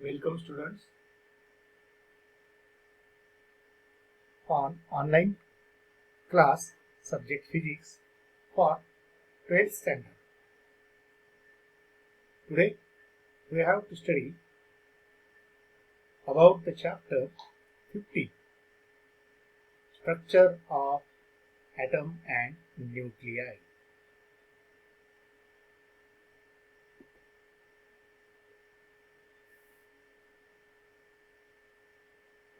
Welcome students on online class subject physics for 12th standard. Today we have to study about the chapter 50, structure of atom and nuclei.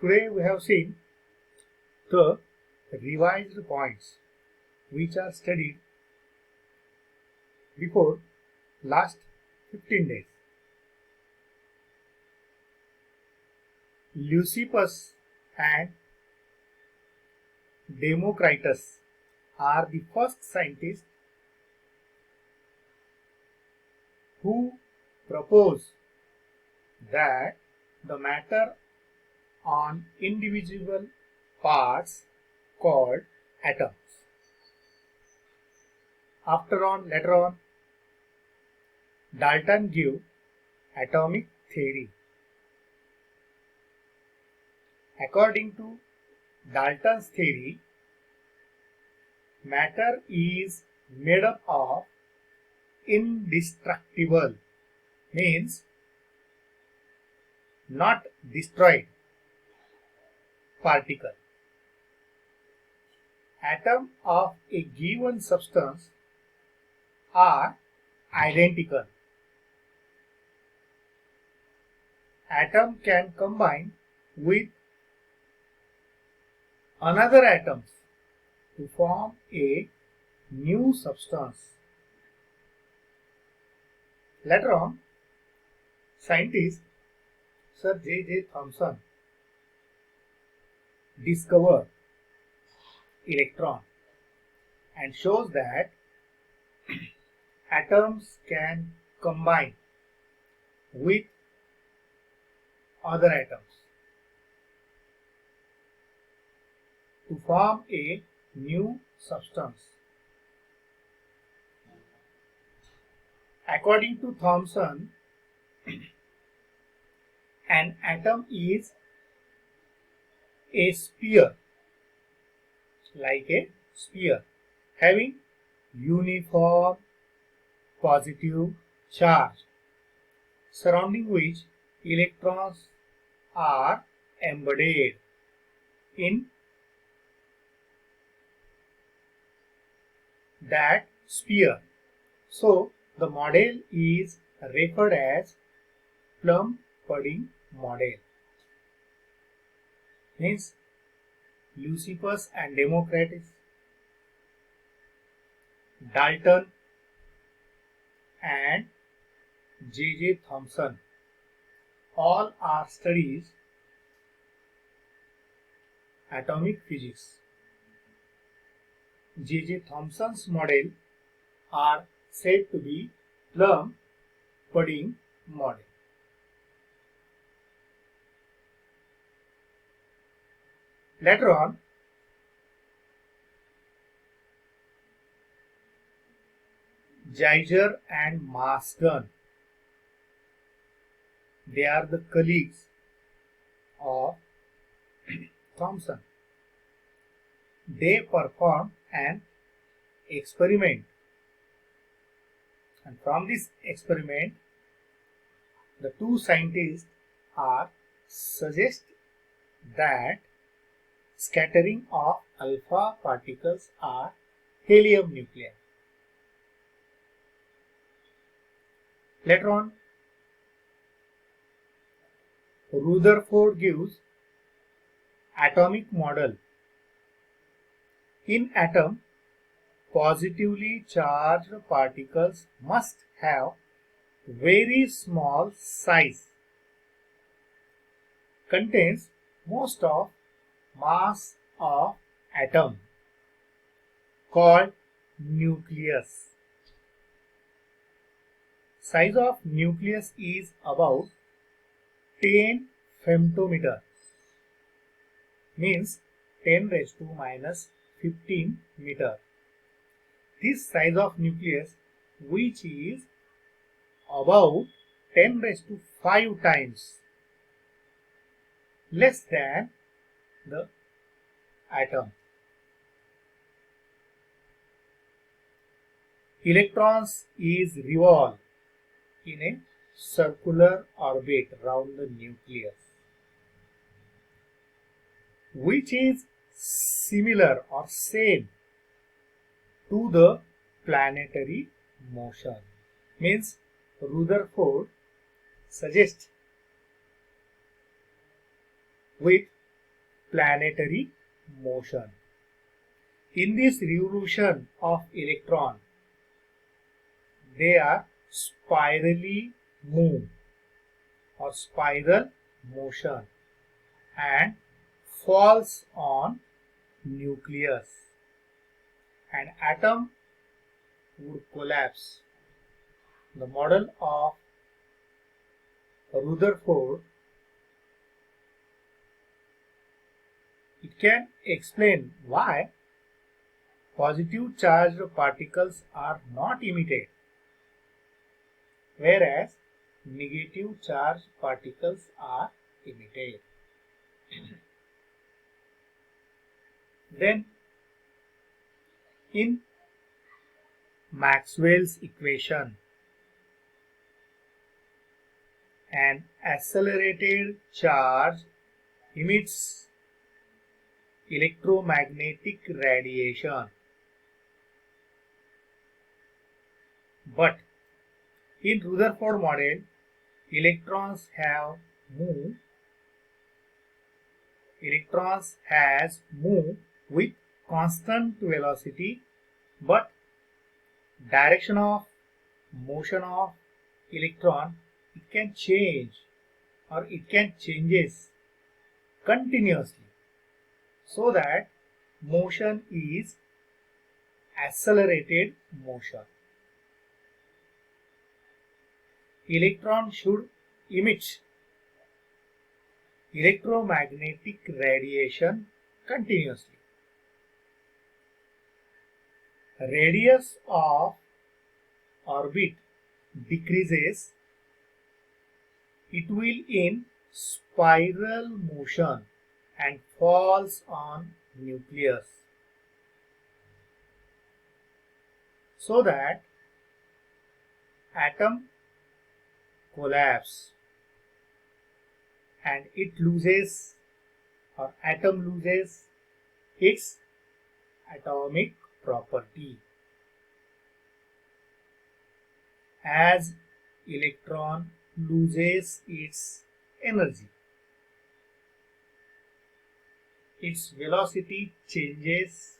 Today we have seen the revised points which are studied before last 15 days. Leucippus and Democritus are the first scientists who proposed that the matter on indivisible parts called atoms. Later on, Dalton gave atomic theory. According to Dalton's theory, matter is made up of indestructible, means not destroyed, particle. Atoms of a given substance are identical. Atom can combine with another atoms to form a new substance. Later on, scientist Sir J. Thomson discovered electron and shows that atoms can combine with other atoms to form a new substance. According to Thomson, an atom is a sphere, like a sphere, having uniform positive charge, surrounding which electrons are embedded in that sphere. So, the model is referred as plum pudding model. Means Leucippus and Democritus, Dalton and J. Thomson, all are studies atomic physics. J. Thomson's model are said to be plum pudding model. Later on, Geiger and Marsden, they are the colleagues of Thomson. They performed an experiment, and from this experiment the two scientists are suggest that scattering of alpha particles are helium nuclei. Later on, Rutherford gives atomic model. In atom, positively charged particles must have very small size, contains most of mass of atom, called nucleus. Size of nucleus is about 10 femtometer, means 10 raised to minus 15 meter. This size of nucleus, which is about 10 raised to 5 times less than the atom. Electrons is revolve in a circular orbit round the nucleus, which is similar or same to the planetary motion. Means Rutherford suggests with planetary motion. In this revolution of electron, they are spirally move or spiral motion and falls on nucleus. An atom would collapse. The model of Rutherford, it can explain why positive charged particles are not emitted, whereas negative charged particles are emitted. Then, in Maxwell's equation, an accelerated charge emits electromagnetic radiation, but in Rutherford model, electrons has moved with constant velocity, but direction of motion of electron, it can change or it can changes continuously, so that motion is accelerated motion. Electron should emit electromagnetic radiation continuously. Radius of orbit decreases, it will in spiral motion and falls on nucleus, so that atom collapse and it loses or atom loses its atomic property as electron loses its energy. Its velocity changes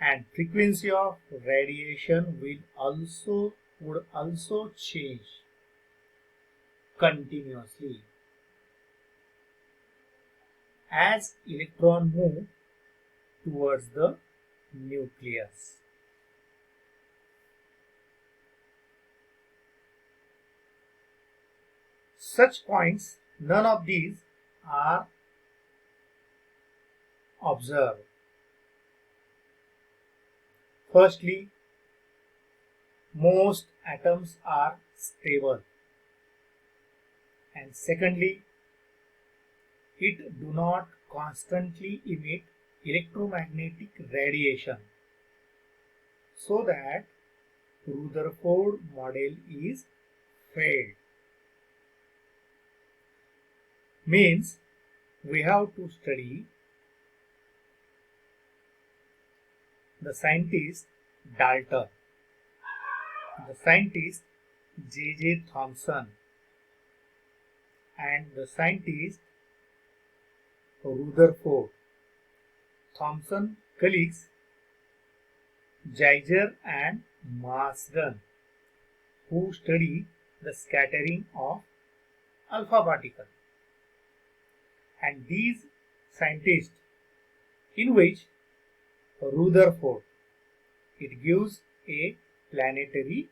and frequency of radiation would also change continuously as electron move towards the nucleus. Such points, none of these are observed. Firstly, most atoms are stable, and secondly, it do not constantly emit electromagnetic radiation, so that Rutherford model is failed. Means we have to study the scientist Dalton, the scientist J.J. Thomson, and the scientist Rutherford. Thomson colleagues Geiger and Marsden, who study the scattering of alpha particle. And these scientists, in which Rutherford, it gives a planetary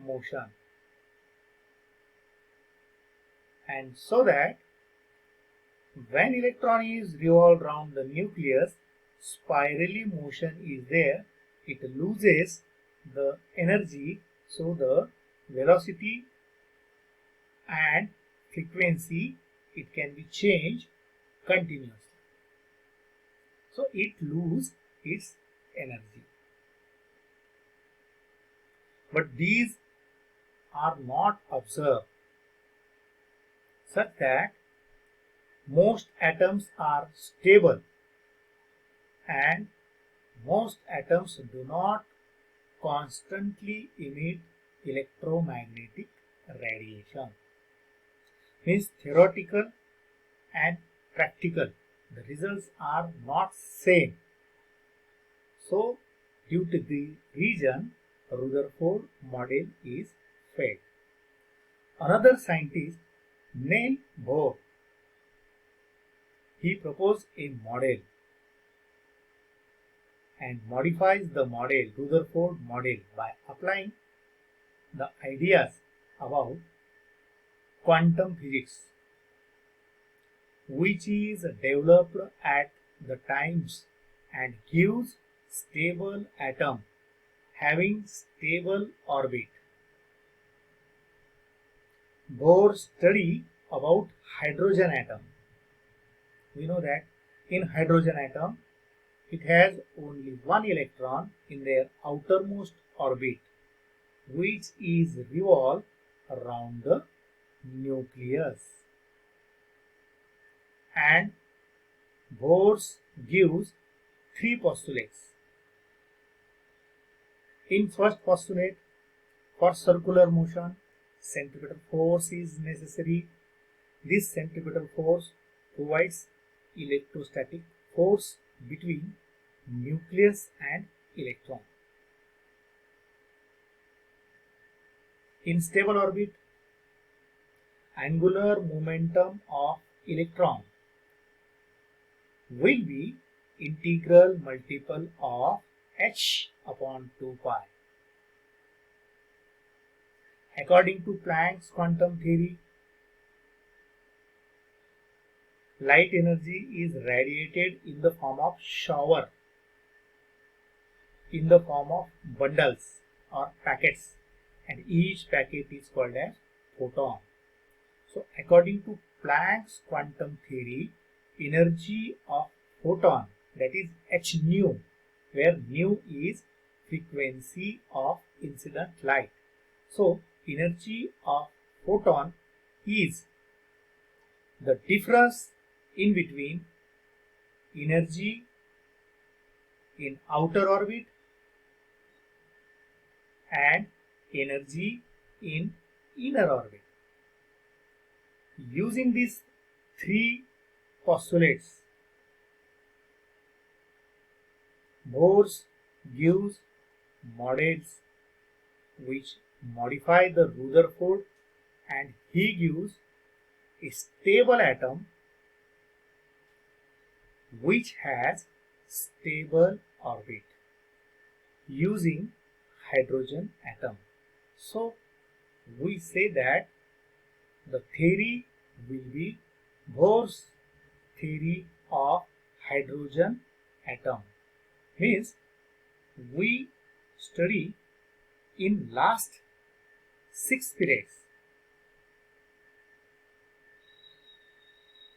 motion, and so that when electron is revolved around the nucleus, spirally motion is there, it loses the energy, so the velocity and frequency it can be changed continuously. So it loses its energy. But these are not observed, such that most atoms are stable and most atoms do not constantly emit electromagnetic radiation. Means theoretical and practical, the results are not same. So due to the reason, Rutherford model is failed. Another scientist, Niels Bohr, he proposed a model and modifies the model, Rutherford model, by applying the ideas about quantum physics, which is developed at the times and gives stable atom having stable orbit. Bohr study about hydrogen atom. We know that in hydrogen atom, it has only one electron in their outermost orbit, which is revolved around the nucleus. And Bohr gives three postulates. In first postulate, for circular motion, centripetal force is necessary. This centripetal force provides electrostatic force between nucleus and electron. In stable orbit, angular momentum of electron will be integral multiple of h upon 2 pi. According to Planck's quantum theory, light energy is radiated in the form of shower, in the form of bundles or packets, and each packet is called as photon. So according to Planck's quantum theory, energy of photon, that is h nu, where nu is frequency of incident light. So energy of photon is the difference in between energy in outer orbit and energy in inner orbit. Using these three postulates, Bohr gives models which modify the Rutherford, and he gives a stable atom which has stable orbit using hydrogen atom. So we say that the theory will be Bohr's theory of hydrogen atom. Means we study in last 6 periods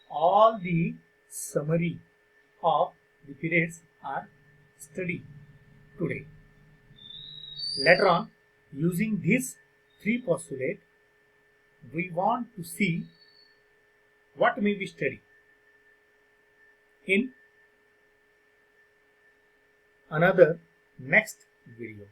all the summary of the periods are studied today. Later on, using these three postulates, we want to see what may be studied in another next video.